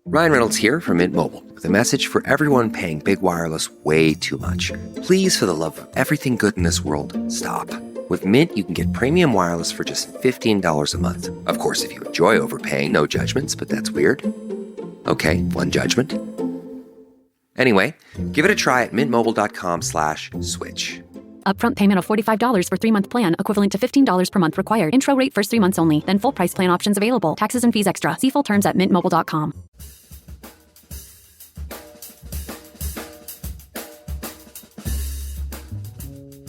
Ryan Reynolds here from Mint Mobile with a message for everyone paying big wireless way too much. Please, for the love of everything good in this world, stop. With Mint, you can get premium wireless for just $15 a month. Of course, if you enjoy overpaying, no judgments, but that's weird. Okay, one judgment. Anyway, give it a try at mintmobile.com/switch. Upfront payment of $45 for 3-month plan, equivalent to $15 per month required. Intro rate first 3 months only, then full price plan options available. Taxes and fees extra. See full terms at mintmobile.com.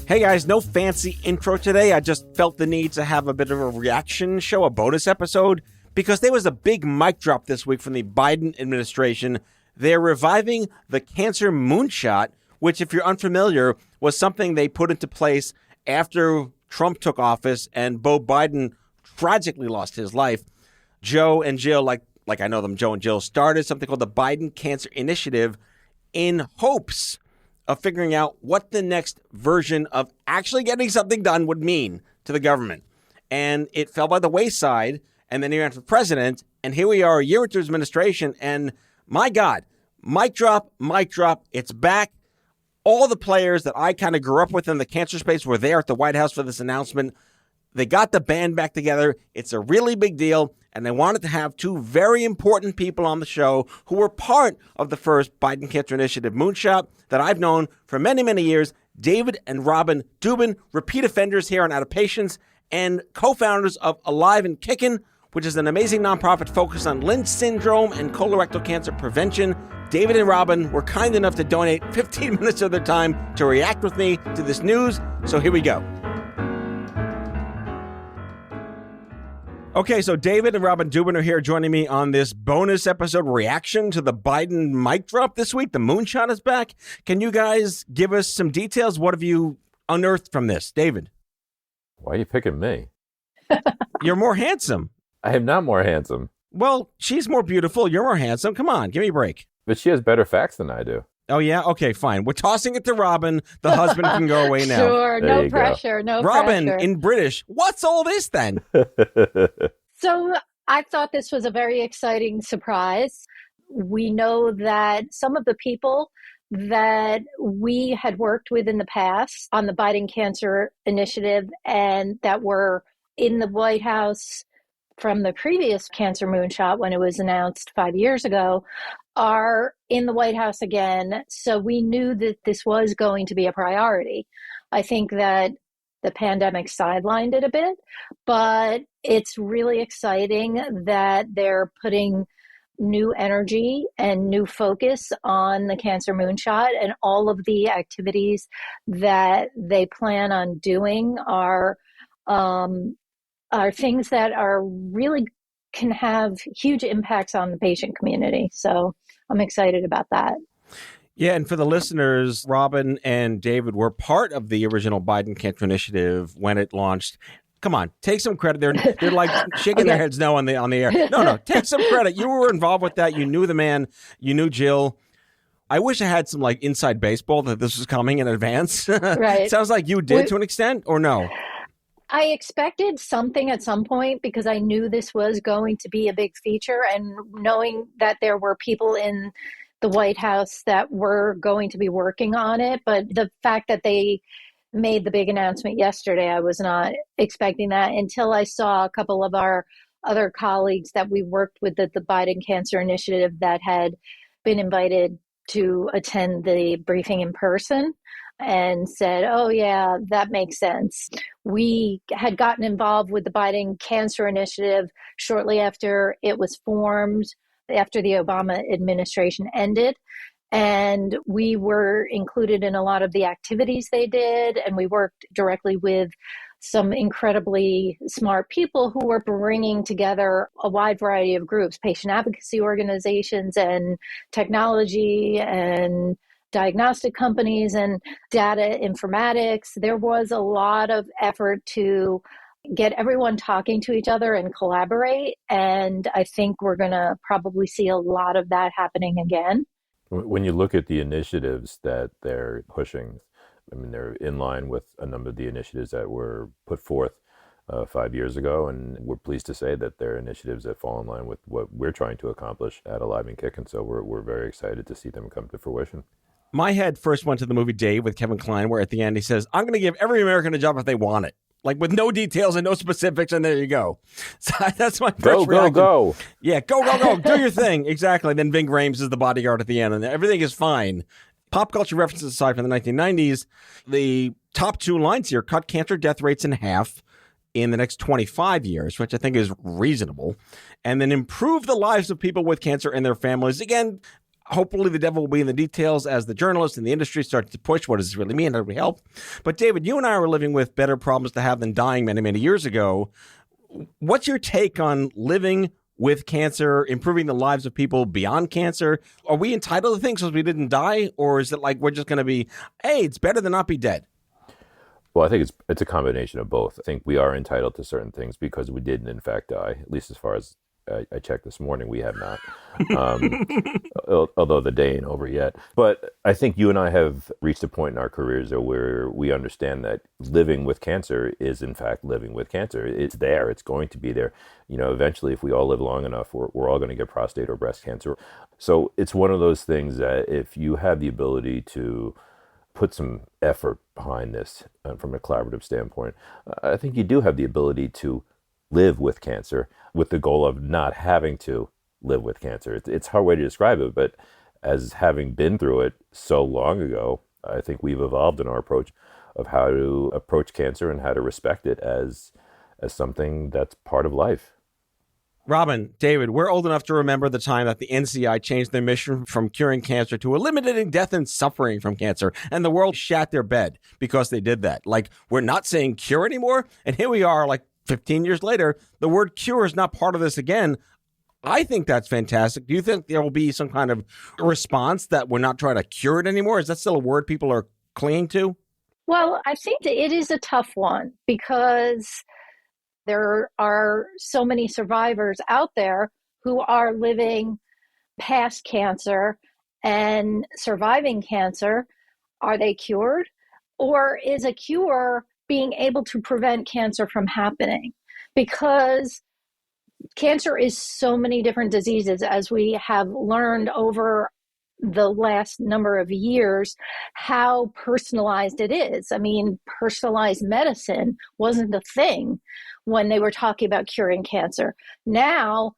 Hey guys, no fancy intro today. I just felt the need to have a bit of a reaction show, a bonus episode, because there was a big mic drop this week from the Biden administration. They're reviving the Cancer Moonshot, which, if you're unfamiliar, was something they put into place after Trump took office and Beau Biden tragically lost his life. Joe and Jill, like I know them, Joe and Jill, started something called the Biden Cancer Initiative in hopes of figuring out what the next version of actually getting something done would mean to the government. And it fell by the wayside, and then he ran for president, and here we are a year into his administration, and my God, mic drop, it's back. All the players that I kind of grew up with in the cancer space were there at the White House for this announcement. They got the band back together. It's a really big deal. And they wanted to have two very important people on the show who were part of the first Biden Cancer Initiative Moonshot that I've known for many, many years. David and Robin Dubin, repeat offenders here on Out of Patience and co-founders of AliveAndKickn, which is an amazing nonprofit focused on Lynch syndrome and colorectal cancer prevention. David and Robin were kind enough to donate 15 minutes of their time to react with me to this news. So here we go. Okay, so David and Robin Dubin are here joining me on this bonus episode reaction to the Biden mic drop this week. The Moonshot is back. Can you guys give us some details? What have you unearthed from this? David? Why are you picking me? You're more handsome. I am not more handsome. Well, she's more beautiful. You're more handsome. Come on, give me a break. But she has better facts than I do. Oh, yeah? Okay, fine. We're tossing it to Robin. The husband can go away now. Sure, no pressure, no Robin, pressure. in British, what's all this then? So I thought this was a very exciting surprise. We know that some of the people that we had worked with in the past on the Biden Cancer Initiative and that were in the White House from the previous Cancer Moonshot when it was announced 5 years ago are in the White House again. So we knew that this was going to be a priority. I think that the pandemic sidelined it a bit, but it's really exciting that they're putting new energy and new focus on the Cancer Moonshot, and all of the activities that they plan on doing are things that are really can have huge impacts on the patient community. So I'm excited about that. Yeah, and for the listeners, Robin and David were part of the original Biden Cancer Initiative when it launched. Come on, take some credit. They're like shaking their heads no on the air. No, take some credit. You were involved with that. You knew the man. You knew Jill. I wish I had some like inside baseball that this was coming in advance. Right. Sounds like you did to an extent, or no? I expected something at some point because I knew this was going to be a big feature, and knowing that there were people in the White House that were going to be working on it. But the fact that they made the big announcement yesterday, I was not expecting that until I saw a couple of our other colleagues that we worked with at the Biden Cancer Initiative that had been invited to attend the briefing in person and said, oh yeah, that makes sense. We had gotten involved with the Biden Cancer Initiative shortly after it was formed, after the Obama administration ended. And we were included in a lot of the activities they did. And we worked directly with some incredibly smart people who were bringing together a wide variety of groups, patient advocacy organizations and technology and diagnostic companies and data informatics. There was a lot of effort to get everyone talking to each other and collaborate. And I think we're going to probably see a lot of that happening again. When you look at the initiatives that they're pushing, I mean, they're in line with a number of the initiatives that were put forth 5 years ago, and we're pleased to say that they're initiatives that fall in line with what we're trying to accomplish at AliveAndKickn, so we're very excited to see them come to fruition. My head first went to the movie Dave with Kevin Kline, where at the end he says, I'm going to give every American a job if they want it. Like with no details and no specifics, and there you go. So that's my first reaction. Go. Yeah, go. Do your thing. Exactly. Then Ving Rhames is the bodyguard at the end, and everything is fine. Pop culture references aside from the 1990s, the top two lines here cut cancer death rates in half in the next 25 years, which I think is reasonable, and then improve the lives of people with cancer and their families. Again, hopefully the devil will be in the details as the journalists and the industry start to push what does this really mean, how do we help? But David, you and I were living with better problems to have than dying many, many years ago. What's your take on living with cancer, improving the lives of people beyond cancer? Are we entitled to things because we didn't die? Or is it like we're just going to be, hey, it's better than not be dead? Well, I think it's a combination of both. I think we are entitled to certain things because we didn't, in fact, die. At least as far as I checked this morning, we have not. Although the day ain't over yet. But I think you and I have reached a point in our careers where we understand that living with cancer is, in fact, living with cancer. It's there. It's going to be there. You know, eventually, if we all live long enough, we're all going to get prostate or breast cancer. So it's one of those things that if you have the ability to put some effort behind this from a collaborative standpoint, I think you do have the ability to live with cancer with the goal of not having to live with cancer. It's a hard way to describe it, but as having been through it so long ago, I think we've evolved in our approach of how to approach cancer and how to respect it as something that's part of life. Robin, David, we're old enough to remember the time that the NCI changed their mission from curing cancer to eliminating death and suffering from cancer, and the world shat their bed because they did that. Like, we're not saying cure anymore, and here we are, like 15 years later, the word cure is not part of this again. I think that's fantastic. Do you think there will be some kind of response that we're not trying to cure it anymore? Is that still a word people are clinging to? Well, I think that it is a tough one because there are so many survivors out there who are living past cancer and surviving cancer. Are they cured? Or is a cure being able to prevent cancer from happening? Because cancer is so many different diseases, as we have learned over the last number of years, how personalized it is. I mean, personalized medicine wasn't a thing when they were talking about curing cancer. Now,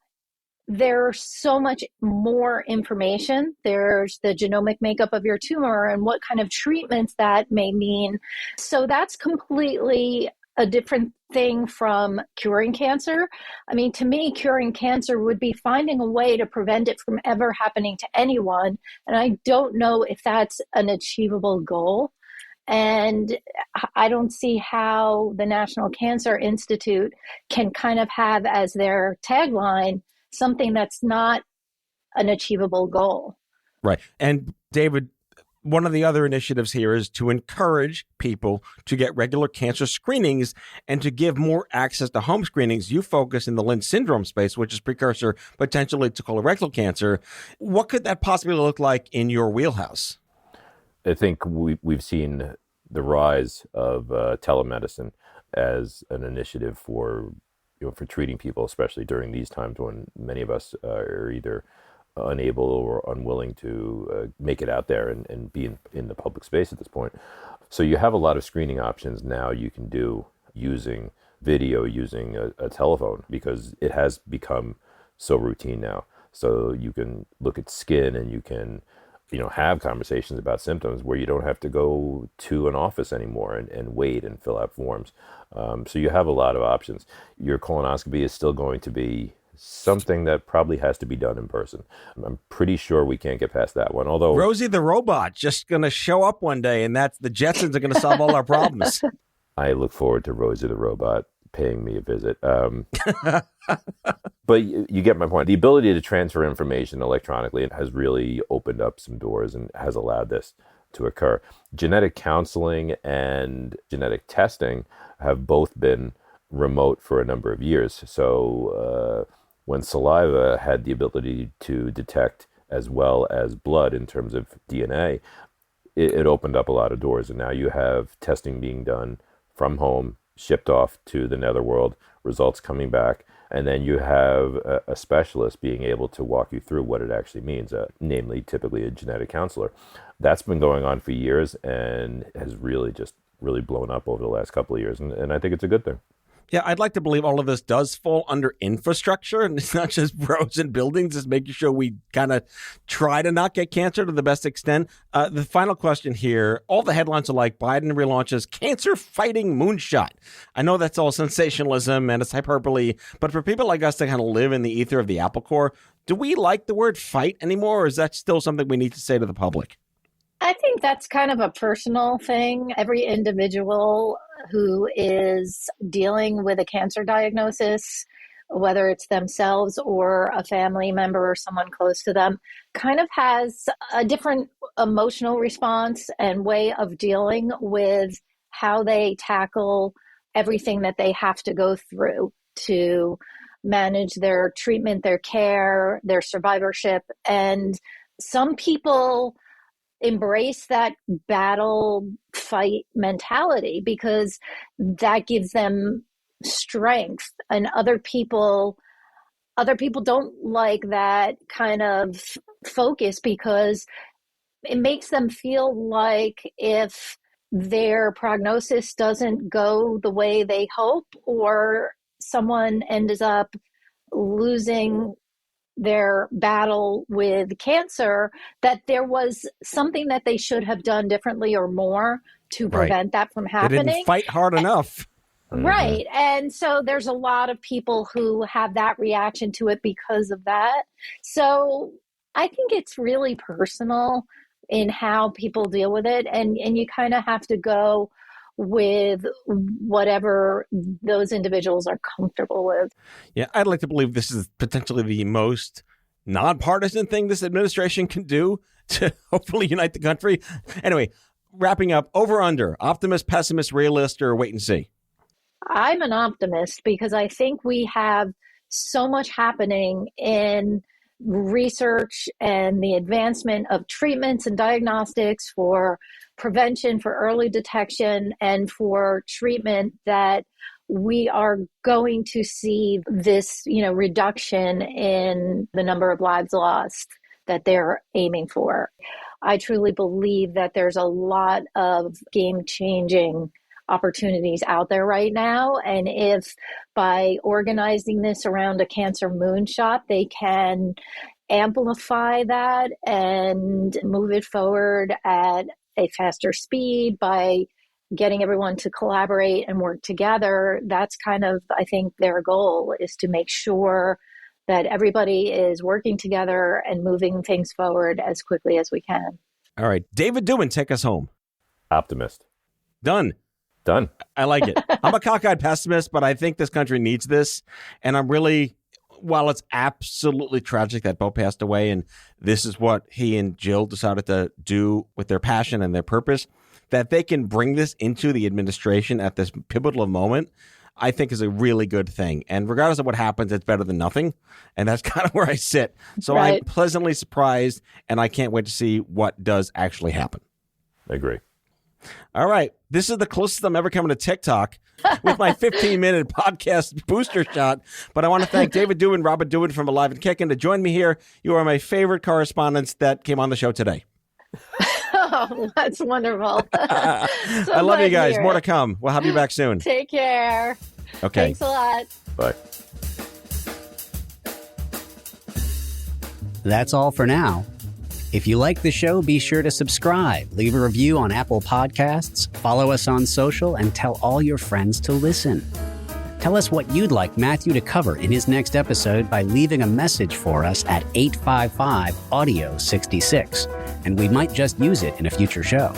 there's so much more information. There's the genomic makeup of your tumor and what kind of treatments that may mean. So that's completely a different thing from curing cancer. I mean, to me, curing cancer would be finding a way to prevent it from ever happening to anyone. And I don't know if that's an achievable goal. And I don't see how the National Cancer Institute can kind of have as their tagline something that's not an achievable goal. Right. And David, one of the other initiatives here is to encourage people to get regular cancer screenings and to give more access to home screenings. You focus in the Lynch syndrome space, which is precursor potentially to colorectal cancer. What could that possibly look like in your wheelhouse? I think we've seen the rise of telemedicine as an initiative for treating people, especially during these times when many of us are either unable or unwilling to make it out there and be in the public space at this point. So you have a lot of screening options now you can do using video, using a telephone, because it has become so routine now. So you can look at skin and you can have conversations about symptoms where you don't have to go to an office anymore and wait and fill out forms. So you have a lot of options. Your colonoscopy is still going to be something that probably has to be done in person. I'm pretty sure we can't get past that one. Although Rosie the robot just going to show up one day, and that's the Jetsons are going to solve all our problems. I look forward to Rosie the robot paying me a visit. But you get my point. The ability to transfer information electronically has really opened up some doors and has allowed this to occur. Genetic counseling and genetic testing have both been remote for a number of years. So when saliva had the ability to detect as well as blood in terms of DNA, it opened up a lot of doors. And now you have testing being done from home, shipped off to the netherworld, results coming back, and then you have a specialist being able to walk you through what it actually means, namely typically a genetic counselor. That's been going on for years and has really blown up over the last couple of years, and I think it's a good thing. Yeah, I'd like to believe all of this does fall under infrastructure, and it's not just roads and buildings. It's making sure we kind of try to not get cancer to the best extent. The final question here, all the headlines are like Biden relaunches cancer-fighting moonshot. I know that's all sensationalism and it's hyperbole, but for people like us that kind of live in the ether of the Apple Corps, do we like the word fight anymore, or is that still something we need to say to the public? I think that's kind of a personal thing. Every individual who is dealing with a cancer diagnosis, whether it's themselves or a family member or someone close to them, kind of has a different emotional response and way of dealing with how they tackle everything that they have to go through to manage their treatment, their care, their survivorship. And some people embrace that battle fight mentality because that gives them strength, and other people don't like that kind of focus because it makes them feel like if their prognosis doesn't go the way they hope, or someone ends up losing their battle with cancer, that there was something that they should have done differently or more to prevent that from happening. They didn't fight hard enough. Right. And so there's a lot of people who have that reaction to it because of that. So I think it's really personal in how people deal with it. And you kind of have to go with whatever those individuals are comfortable with. Yeah, I'd like to believe this is potentially the most nonpartisan thing this administration can do to hopefully unite the country. Anyway, wrapping up, over under, optimist, pessimist, realist, or wait and see? I'm an optimist because I think we have so much happening in research and the advancement of treatments and diagnostics for prevention, for early detection, and for treatment that we are going to see this, reduction in the number of lives lost that they're aiming for. I truly believe that there's a lot of game-changing opportunities out there right now. And if by organizing this around a Cancer Moonshot, they can amplify that and move it forward at a faster speed by getting everyone to collaborate and work together, that's kind of, I think, their goal is to make sure that everybody is working together and moving things forward as quickly as we can. All right. David Dubin, take us home. Optimist. Done. I like it. I'm a cockeyed pessimist, but I think this country needs this. And I'm really, while it's absolutely tragic that Bo passed away, and this is what he and Jill decided to do with their passion and their purpose, that they can bring this into the administration at this pivotal moment, I think is a really good thing. And regardless of what happens, it's better than nothing. And that's kind of where I sit. So I'm pleasantly surprised, and I can't wait to see what does actually happen. I agree. All right. This is the closest I'm ever coming to TikTok with my 15-minute podcast booster shot. But I want to thank David Dubin, Robin Dubin from AliveAndKickn to join me here. You are my favorite correspondents that came on the show today. Oh, that's wonderful. I love you guys. More to come. We'll have you back soon. Take care. Okay. Thanks a lot. Bye. That's all for now. If you like the show, be sure to subscribe, leave a review on Apple Podcasts, follow us on social, and tell all your friends to listen. Tell us what you'd like Matthew to cover in his next episode by leaving a message for us at 855-AUDIO-66, and we might just use it in a future show.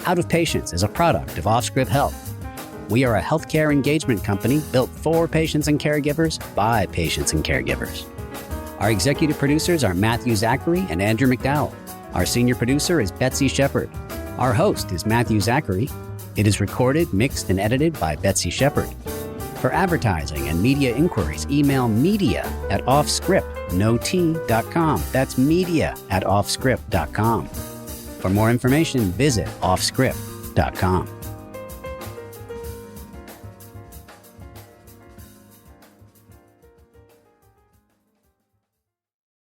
Out of Patients is a product of Offscript Health. We are a healthcare engagement company built for patients and caregivers by patients and caregivers. Our executive producers are Matthew Zachary and Andrew McDowell. Our senior producer is Betsy Shepard. Our host is Matthew Zachary. It is recorded, mixed, and edited by Betsy Shepard. For advertising and media inquiries, email media@offscript.com. That's media@offscript.com. For more information, visit offscript.com.